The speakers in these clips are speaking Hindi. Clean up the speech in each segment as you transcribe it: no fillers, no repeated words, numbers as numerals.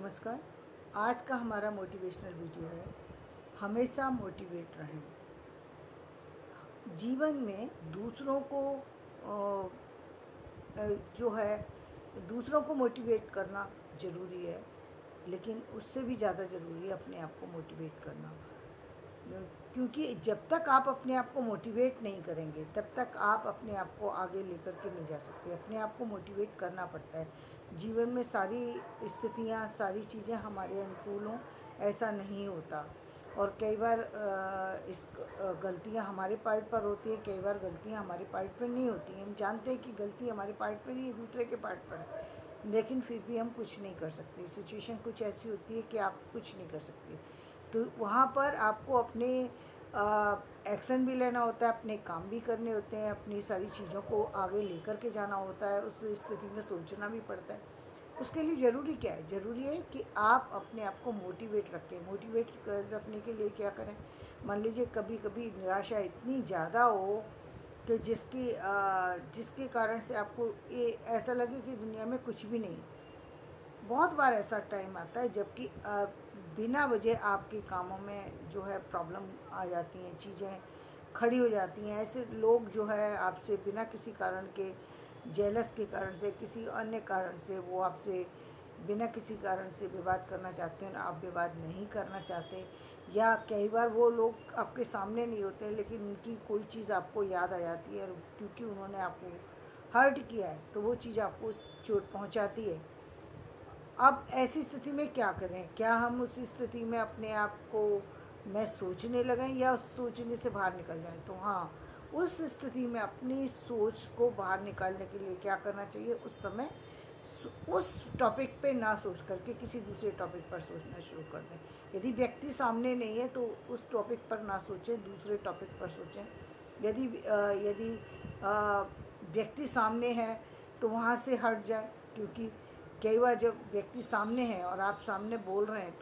नमस्कार। आज का हमारा मोटिवेशनल वीडियो है, हमेशा मोटिवेट रहें। जीवन में दूसरों को जो है दूसरों को मोटिवेट करना ज़रूरी है, लेकिन उससे भी ज़्यादा ज़रूरी है अपने आप को मोटिवेट करना। क्योंकि जब तक आप अपने आप को मोटिवेट नहीं करेंगे तब तक आप अपने आप को आगे लेकर के नहीं जा सकते। अपने आप को मोटिवेट करना पड़ता है। जीवन में सारी स्थितियाँ, सारी चीज़ें हमारे अनुकूल हों ऐसा नहीं होता, और कई बार गलतियाँ हमारे पार्ट पर होती है, कई बार गलतियाँ हमारे पार्ट पर नहीं होती हैं। हम जानते हैं कि गलती हमारे पार्ट पर नहीं है, दूसरे के पार्ट पर है, लेकिन फिर भी हम कुछ नहीं कर सकते। सिचुएशन कुछ ऐसी होती है कि आप कुछ नहीं कर सकते। तो वहाँ पर आपको अपने एक्शन भी लेना होता है, अपने काम भी करने होते हैं, अपनी सारी चीज़ों को आगे लेकर के जाना होता है। उस स्थिति में सोचना भी पड़ता है। उसके लिए ज़रूरी क्या है? ज़रूरी है कि आप अपने आप को मोटिवेट रखें। मोटिवेट रखने के लिए क्या करें? मान लीजिए कभी कभी निराशा इतनी ज़्यादा हो कि जिसके कारण से आपको ये ऐसा लगे कि दुनिया में कुछ भी नहीं है। बहुत बार ऐसा टाइम आता है जबकि बिना वजह आपके कामों में जो है प्रॉब्लम आ जाती हैं, चीज़ें खड़ी हो जाती हैं। ऐसे लोग जो है आपसे बिना किसी कारण के, जेलस के कारण से, किसी अन्य कारण से वो आपसे बिना किसी कारण से विवाद करना चाहते हैं, आप विवाद नहीं करना चाहते। या कई बार वो लोग आपके सामने नहीं होते लेकिन उनकी कोई चीज़ आपको याद आ जाती है, और क्योंकि उन्होंने आपको हर्ट किया है तो वो चीज़ आपको चोट पहुंचाती है। अब ऐसी स्थिति में क्या करें? क्या हम उस स्थिति में अपने आप को मैं सोचने लगें या उस सोचने से बाहर निकल जाएं? तो हाँ, उस स्थिति में अपनी सोच को बाहर निकालने के लिए क्या करना चाहिए? उस समय उस टॉपिक पे ना सोच करके किसी दूसरे टॉपिक पर सोचना शुरू कर दें। यदि व्यक्ति सामने नहीं है तो उस टॉपिक पर ना सोचें, दूसरे टॉपिक पर सोचें। यदि यदि व्यक्ति सामने है तो वहाँ से हट जाए, क्योंकि कई बार जब व्यक्ति सामने है और आप सामने बोल रहे हैं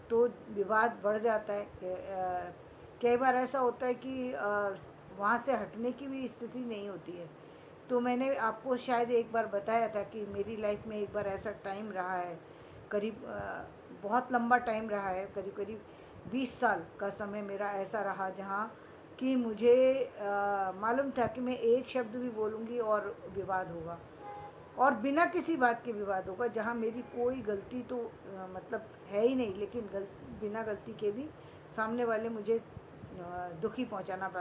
तो विवाद बढ़ जाता है। कई बार ऐसा होता है कि वहाँ से हटने की भी स्थिति नहीं होती है। तो मैंने आपको शायद एक बार बताया था कि मेरी लाइफ में एक बार ऐसा टाइम रहा है, करीब बहुत लंबा टाइम रहा है, करीब करीब 20 साल का समय मेरा ऐसा रहा जहाँ कि मुझे मालूम था कि मैं एक शब्द भी बोलूँगी और विवाद होगा, और बिना किसी बात के विवाद होगा, जहाँ मेरी कोई गलती तो मतलब है ही नहीं, लेकिन बिना गलती के भी सामने वाले मुझे दुखी पहुँचाना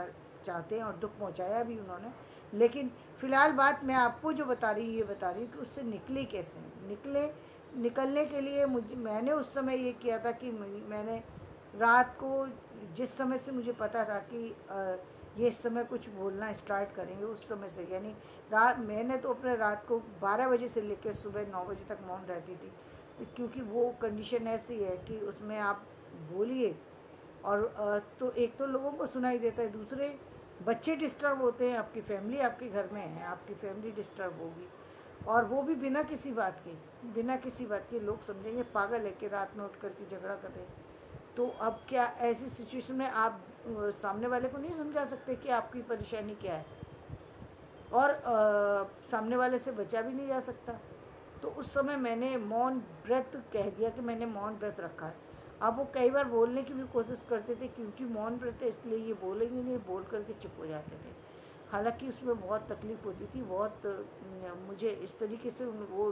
चाहते हैं, और दुख पहुँचाया भी उन्होंने। लेकिन फ़िलहाल बात मैं आपको जो बता रही हूँ ये बता रही हूँ कि उससे निकले कैसे। निकलने के लिए मैंने उस समय ये किया था कि मैंने रात को, जिस समय से मुझे पता था कि ये इस समय कुछ बोलना स्टार्ट करेंगे, उस समय से, यानी मैंने तो अपने रात को 12 बजे से लेकर सुबह 9 बजे तक मौन रहती थी, क्योंकि वो कंडीशन ऐसी है कि उसमें आप बोलिए और तो एक तो लोगों को सुनाई देता है, दूसरे बच्चे डिस्टर्ब होते हैं, आपकी फैमिली आपके घर में है, आपकी फैमिली डिस्टर्ब होगी, और वो भी बिना किसी बात के लोग समझेंगे पागल है कि रात में उठ कर के झगड़ा कर रहे हैं। तो अब क्या ऐसी सिचुएशन में आप सामने वाले को नहीं समझा सकते कि आपकी परेशानी क्या है, और सामने वाले से बचा भी नहीं जा सकता। तो उस समय मैंने मौन व्रत कह दिया कि मैंने मौन व्रत रखा है। अब वो कई बार बोलने की भी कोशिश करते थे, क्योंकि मौन व्रत है इसलिए ये बोलेंगे नहीं, बोल करके चुप हो जाते थे। हालांकि उसमें बहुत तकलीफ़ होती थी, बहुत मुझे इस तरीके से वो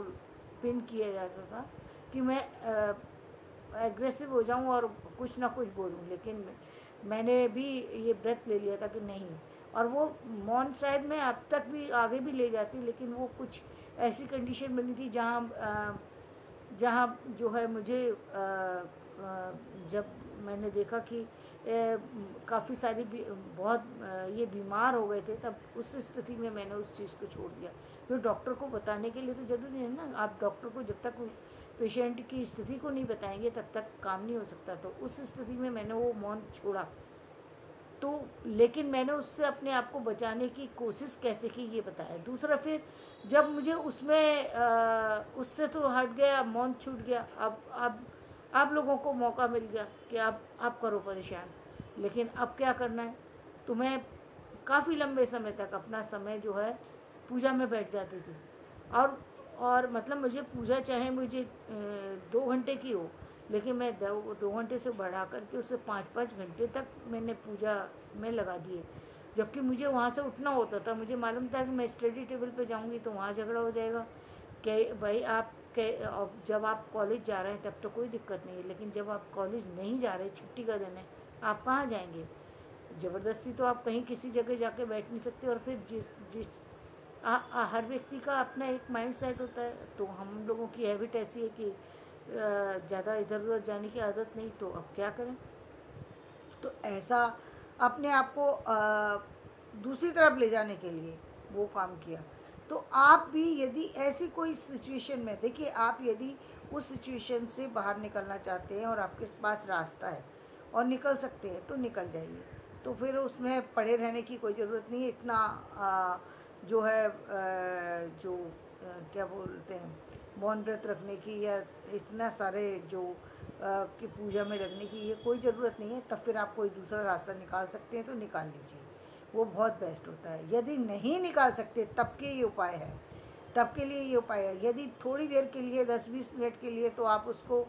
पिन किया जाता था कि मैं एग्रेसिव हो जाऊं और कुछ ना कुछ बोलूं, लेकिन मैंने भी ये व्रत ले लिया था कि नहीं। और वो मौन शायद मैं अब तक भी आगे भी ले जाती, लेकिन वो कुछ ऐसी कंडीशन बनी थी जहाँ जो है मुझे जब मैंने देखा कि काफ़ी सारी बहुत ये बीमार हो गए थे, तब उस स्थिति में मैंने उस चीज़ को छोड़ दिया। फिर डॉक्टर को बताने के लिए तो ज़रूरी है ना, आप डॉक्टर को जब तक पेशेंट की स्थिति को नहीं बताएंगे तब तक काम नहीं हो सकता। तो उस स्थिति में मैंने वो मौन छोड़ा। तो लेकिन मैंने उससे अपने आप को बचाने की कोशिश कैसे की ये बताया। दूसरा, फिर जब मुझे उसमें उससे तो हट गया, मौन छूट गया, अब आप लोगों को मौका मिल गया कि आप करो परेशान, लेकिन अब क्या करना है। तो मैं काफ़ी लंबे समय तक अपना समय जो है पूजा में बैठ जाती थी, और और मतलब मुझे पूजा चाहे मुझे 2 घंटे की हो, लेकिन मैं 2 घंटे से बढ़ा करके उसे 5-5 घंटे तक मैंने पूजा में लगा दिए। जबकि मुझे वहाँ से उठना होता था, मुझे मालूम था कि मैं स्टडी टेबल पे जाऊँगी तो वहाँ झगड़ा हो जाएगा। कि भाई आप अब जब आप कॉलेज जा रहे हैं तब तो कोई दिक्कत नहीं है, लेकिन जब आप कॉलेज नहीं जा रहे, छुट्टी का दिन है, आप कहाँ जाएंगे? ज़बरदस्ती तो आप कहीं किसी जगह जाके बैठ नहीं सकते। और फिर जिस जिस हर व्यक्ति का अपना एक माइंड सेट होता है, तो हम लोगों की हैबिट ऐसी है कि ज़्यादा इधर उधर जाने की आदत नहीं, तो अब क्या करें। तो ऐसा अपने आप को दूसरी तरफ ले जाने के लिए वो काम किया। तो आप भी यदि ऐसी कोई सिचुएशन में, देखिए आप यदि उस सिचुएशन से बाहर निकलना चाहते हैं और आपके पास रास्ता है और निकल सकते हैं तो निकल जाइए। तो फिर उसमें पड़े रहने की कोई ज़रूरत नहीं है। इतना जो है क्या बोलते हैं, मौन व्रत रखने की या इतना सारे जो कि पूजा में लगने की ये कोई ज़रूरत नहीं है। तब फिर आप कोई दूसरा रास्ता निकाल सकते हैं तो निकाल लीजिए, वो बहुत बेस्ट होता है। यदि नहीं निकाल सकते तब के ये उपाय है, तब के लिए ये उपाय है। यदि थोड़ी देर के लिए 10-20 मिनट के लिए, तो आप उसको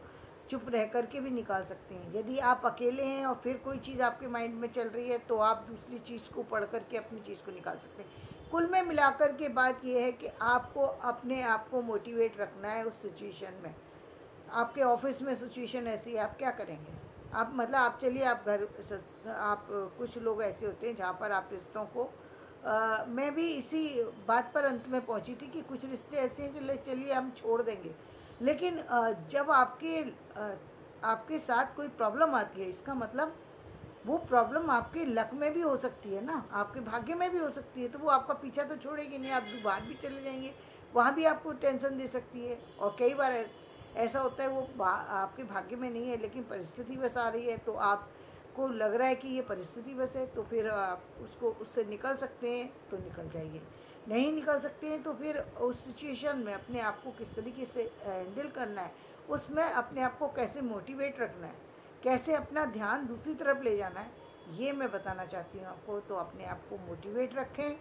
चुप रह कर के भी निकाल सकते हैं। यदि आप अकेले हैं और फिर कोई चीज़ आपके माइंड में चल रही है तो आप दूसरी चीज़ को पढ़ कर के अपनी चीज़ को निकाल सकते हैं। कुल में मिलाकर के बात यह है कि आपको अपने आप को मोटिवेट रखना है उस सिचुएशन में। आपके ऑफिस में सिचुएशन ऐसी है, आप क्या करेंगे? आप मतलब आप चलिए, आप आप कुछ लोग ऐसे होते हैं जहाँ पर आप रिश्तों को मैं भी इसी बात पर अंत में पहुँची थी कि कुछ रिश्ते ऐसे हैं कि चलिए हम छोड़ देंगे, लेकिन जब आपके साथ कोई प्रॉब्लम आती है, इसका मतलब वो प्रॉब्लम आपके लक में भी हो सकती है ना, आपके भाग्य में भी हो सकती है। तो वो आपका पीछा तो छोड़ेगी नहीं, आप बाहर भी चले जाएंगे, वहाँ भी आपको टेंशन दे सकती है। और कई बार ऐसा होता है वो आपके भाग्य में नहीं है लेकिन परिस्थिति बस आ रही है, तो आपको लग रहा है कि ये परिस्थिति बस है, तो फिर आप उससे निकल सकते हैं तो निकल जाइए। नहीं निकल सकते हैं तो फिर उस सिचुएशन में अपने आप को किस तरीके से हैंडल करना है, उसमें अपने आप को कैसे मोटिवेट रखना है, कैसे अपना ध्यान दूसरी तरफ ले जाना है, ये मैं बताना चाहती हूँ आपको। तो अपने आप को मोटिवेट रखें,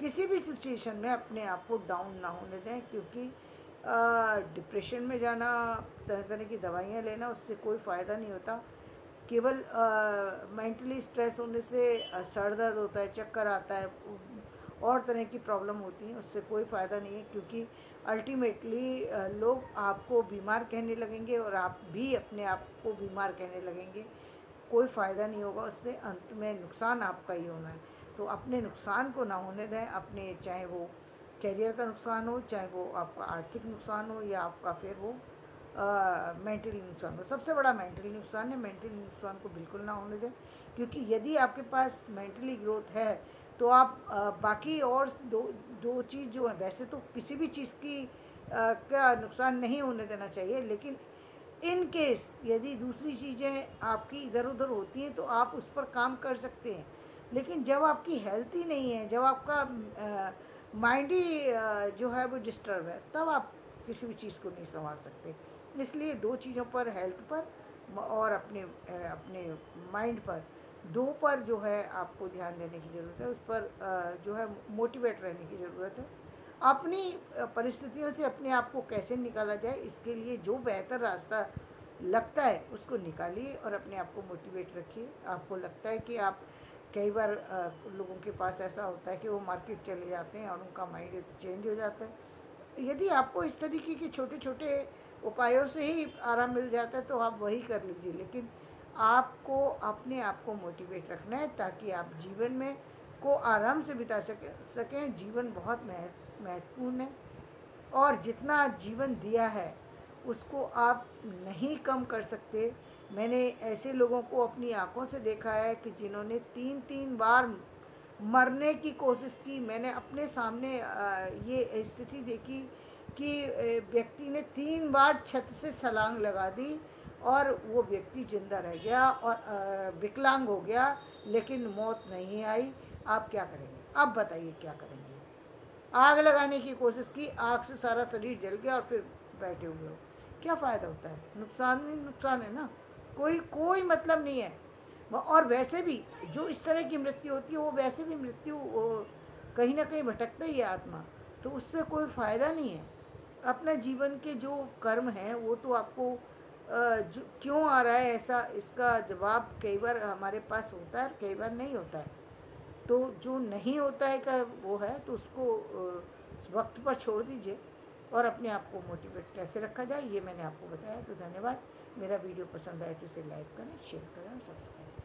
किसी भी सिचुएशन में अपने आप को डाउन ना होने दें, क्योंकि डिप्रेशन में जाना, तरह तरह की दवाइयाँ लेना, उससे कोई फ़ायदा नहीं होता। केवल मेंटली स्ट्रेस होने से सर दर्द होता है, चक्कर आता है, और तरह की प्रॉब्लम होती हैं, उससे कोई फ़ायदा नहीं है। क्योंकि अल्टीमेटली लोग आपको बीमार कहने लगेंगे और आप भी अपने आप को बीमार कहने लगेंगे, कोई फ़ायदा नहीं होगा उससे, अंत में नुकसान आपका ही होना है। तो अपने नुकसान को ना होने दें, अपने चाहे वो करियर का नुकसान हो, चाहे वो आपका आर्थिक नुकसान हो, या आपका फिर वो मेंटली नुकसान हो। सबसे बड़ा मेंटली नुकसान है, मेंटली नुकसान को बिल्कुल ना होने दें। क्योंकि यदि आपके पास मेंटली ग्रोथ है तो आप बाकी और दो चीज़ जो है, वैसे तो किसी भी चीज़ की का नुकसान नहीं होने देना चाहिए, लेकिन इन केस यदि दूसरी चीज़ें आपकी इधर उधर होती हैं तो आप उस पर काम कर सकते हैं। लेकिन जब आपकी हेल्थ ही नहीं है, जब आपका माइंड ही जो है वो डिस्टर्ब है, तब आप किसी भी चीज़ को नहीं संभाल सकते। इसलिए दो चीज़ों पर, हेल्थ पर और अपने माइंड पर, दो पर जो है आपको ध्यान देने की ज़रूरत है। उस पर जो है मोटिवेट रहने की ज़रूरत है। अपनी परिस्थितियों से अपने आप को कैसे निकाला जाए, इसके लिए जो बेहतर रास्ता लगता है उसको निकालिए और अपने आप को मोटिवेट रखिए। आपको लगता है कि आप कई बार लोगों के पास ऐसा होता है कि वो मार्केट चले जाते हैं और उनका माइंड चेंज हो जाता है। यदि आपको इस तरीके के छोटे छोटे उपायों से ही आराम मिल जाता है तो आप वही कर लीजिए, लेकिन आपको अपने आप को मोटिवेट रखना है ताकि आप जीवन में को आराम से बिता सकें। जीवन बहुत महत्वपूर्ण है और जितना जीवन दिया है उसको आप नहीं कम कर सकते। मैंने ऐसे लोगों को अपनी आंखों से देखा है कि जिन्होंने 3-3 बार मरने की कोशिश की। मैंने अपने सामने ये स्थिति देखी कि व्यक्ति ने 3 बार छत से छलांग लगा दी और वो व्यक्ति जिंदा रह गया और विकलांग हो गया, लेकिन मौत नहीं आई। आप क्या करेंगे? आप बताइए क्या करेंगे? आग लगाने की कोशिश की, आग से सारा शरीर जल गया और फिर बैठे हुए हो, क्या फ़ायदा होता है? नुकसान ही नुकसान है ना, कोई मतलब नहीं है। और वैसे भी जो इस तरह की मृत्यु होती है वो वैसे भी मृत्यु कहीं ना कहीं भटकता ही है आत्मा, तो उससे कोई फ़ायदा नहीं है। अपना जीवन के जो कर्म हैं वो तो आपको जो क्यों आ रहा है ऐसा, इसका जवाब कई बार हमारे पास होता है, कई बार नहीं होता है। तो जो नहीं होता है का वो है तो उसको वक्त पर छोड़ दीजिए और अपने आप को मोटिवेट कैसे रखा जाए ये मैंने आपको बताया। तो धन्यवाद। मेरा वीडियो पसंद आए तो इसे लाइक करें, शेयर करें और सब्सक्राइब करें।